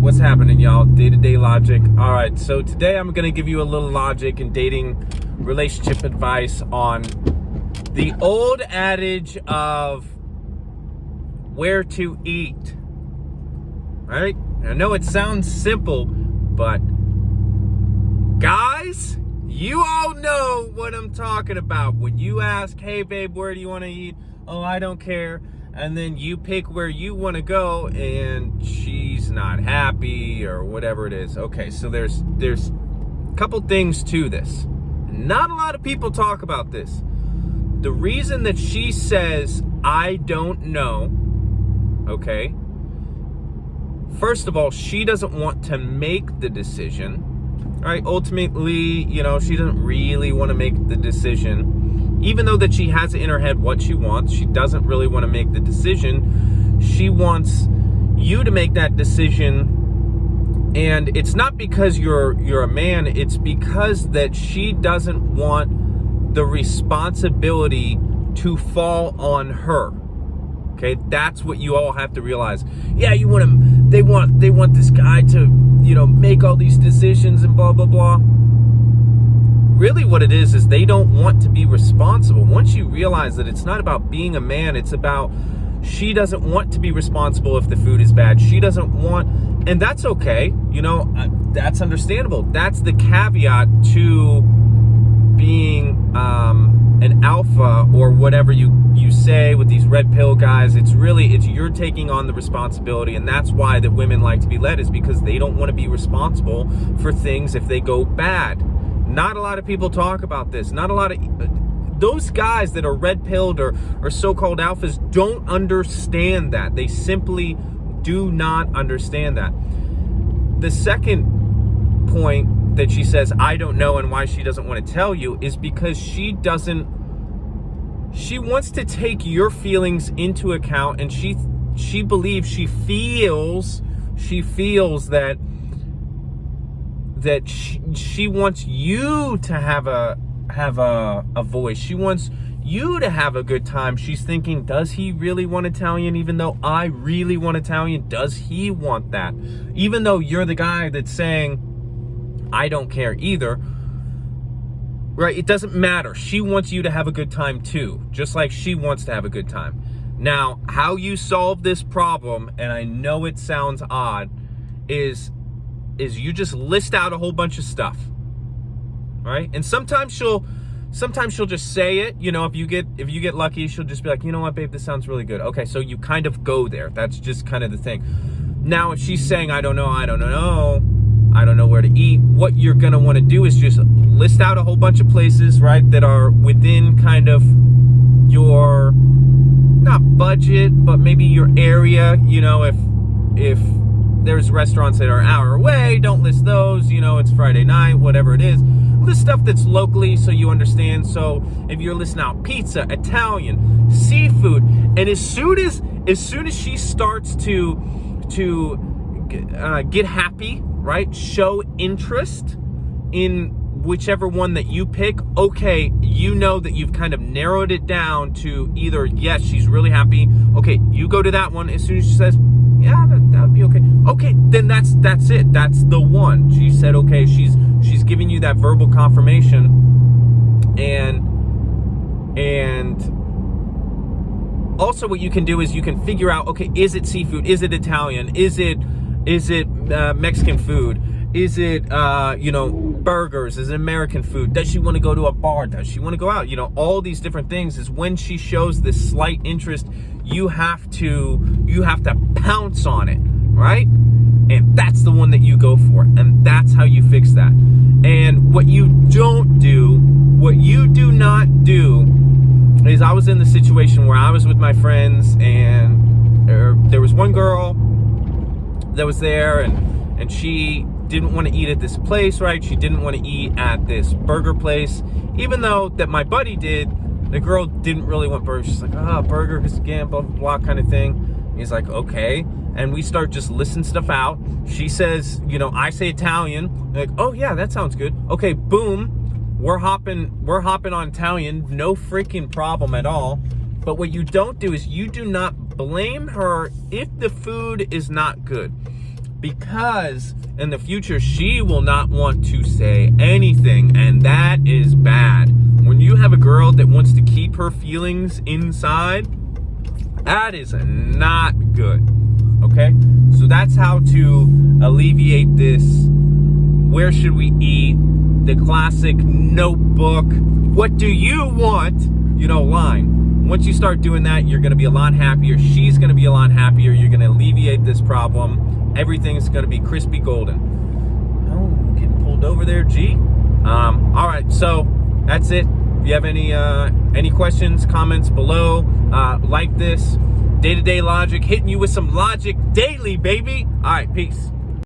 What's happening, y'all? Day-to-day logic. All right, so today I'm gonna give you a little logic and dating relationship advice on the old adage of where to eat. All right? I know it sounds simple, but guys, you all know what I'm talking about. When you ask, hey babe, where do you want to eat? Oh, I don't care. And then you pick where you want to go and she's not happy or whatever it is. Okay, so there's a couple things to this. Not a lot of people talk about this. The reason that she says, I don't know, okay? First of all, she doesn't want to make the decision. All right, ultimately, you know, she doesn't really want to make the decision. Even though that she has it in her head what she wants, she doesn't really want to make the decision. She wants you to make that decision. And it's not because you're a man, it's because that she doesn't want the responsibility to fall on her. Okay, that's what you all have to realize. Yeah, you want them, they want this guy to, you know, make all these decisions and blah, blah, blah. Really what it is they don't want to be responsible. Once you realize that it's not about being a man, it's about she doesn't want to be responsible if the food is bad. She doesn't want, and that's okay. You know, that's understandable. That's the caveat to being an alpha or whatever you say with these red pill guys. It's you're taking on the responsibility, and that's why that women like to be led, is because they don't want to be responsible for things if they go bad. Not a lot of people talk about this. Not a lot of those guys that are red pilled or so-called alphas don't understand that. They simply do not understand that. The second point that she says, I don't know, and why she doesn't want to tell you, is because she wants to take your feelings into account, and she feels that she wants you to have a voice. She wants you to have a good time. She's thinking, does he really want Italian? Even though I really want Italian, does he want that? Even though you're the guy that's saying, I don't care either, right? It doesn't matter. She wants you to have a good time too, just like she wants to have a good time. Now, how you solve this problem, and I know it sounds odd, is you just list out a whole bunch of stuff, right? And sometimes she'll just say it. You know, if you get lucky, she'll just be like, you know what, babe, this sounds really good. Okay, so you kind of go there. That's just kind of the thing. Now, if she's saying, I don't know where to eat, what you're gonna want to do is just list out a whole bunch of places, right, that are within kind of your, not budget, but maybe your area. You know, if there's restaurants that are an hour away, don't list those. You know, it's Friday night, whatever it is. List stuff that's locally so you understand. So if you're listing out pizza, Italian, seafood, and as soon as she starts to get happy, right, show interest in whichever one that you pick, okay, you know that you've kind of narrowed it down to either, yes, she's really happy. Okay, you go to that one. As soon as she says, yeah, that'd be okay. Okay, then that's it. That's the one. She said, okay, she's giving you that verbal confirmation, and also what you can do is you can figure out, okay, is it seafood? Is it Italian? Is it Mexican food? Is it you know, burgers? Is it American food? Does she want to go to a bar? Does she want to go out? You know, all these different things. Is when she shows this slight interest, you have to pounce on it, right? And that's the one that you go for, and that's how you fix that. And what you do not do is, I was in the situation where I was with my friends, and there was one girl that was there, and she didn't want to eat at this place, right? She didn't want to eat at this burger place, even though that my buddy did. The girl didn't really want burgers. She's like, burger, again, blah, blah, blah, kind of thing. He's like, okay. And we start just listing stuff out. She says, you know, I say Italian. Like, oh yeah, that sounds good. Okay, boom. We're hopping on Italian. No freaking problem at all. But what you don't do is you do not blame her if the food is not good. because in the future she will not want to say anything, and that is bad. When you have a girl that wants to keep her feelings inside, that is not good. Okay, so that's how to alleviate this. Where should we eat? The classic notebook, what do you want, line. Once you start doing that, you're going to be a lot happier. She's going to be a lot happier. You're going to alleviate this problem. Everything's going to be crispy golden. Oh, getting pulled over there, G. All right, so that's it. If you have any questions, comments below, like this. Day-to-day logic, hitting you with some logic daily, baby. All right, peace.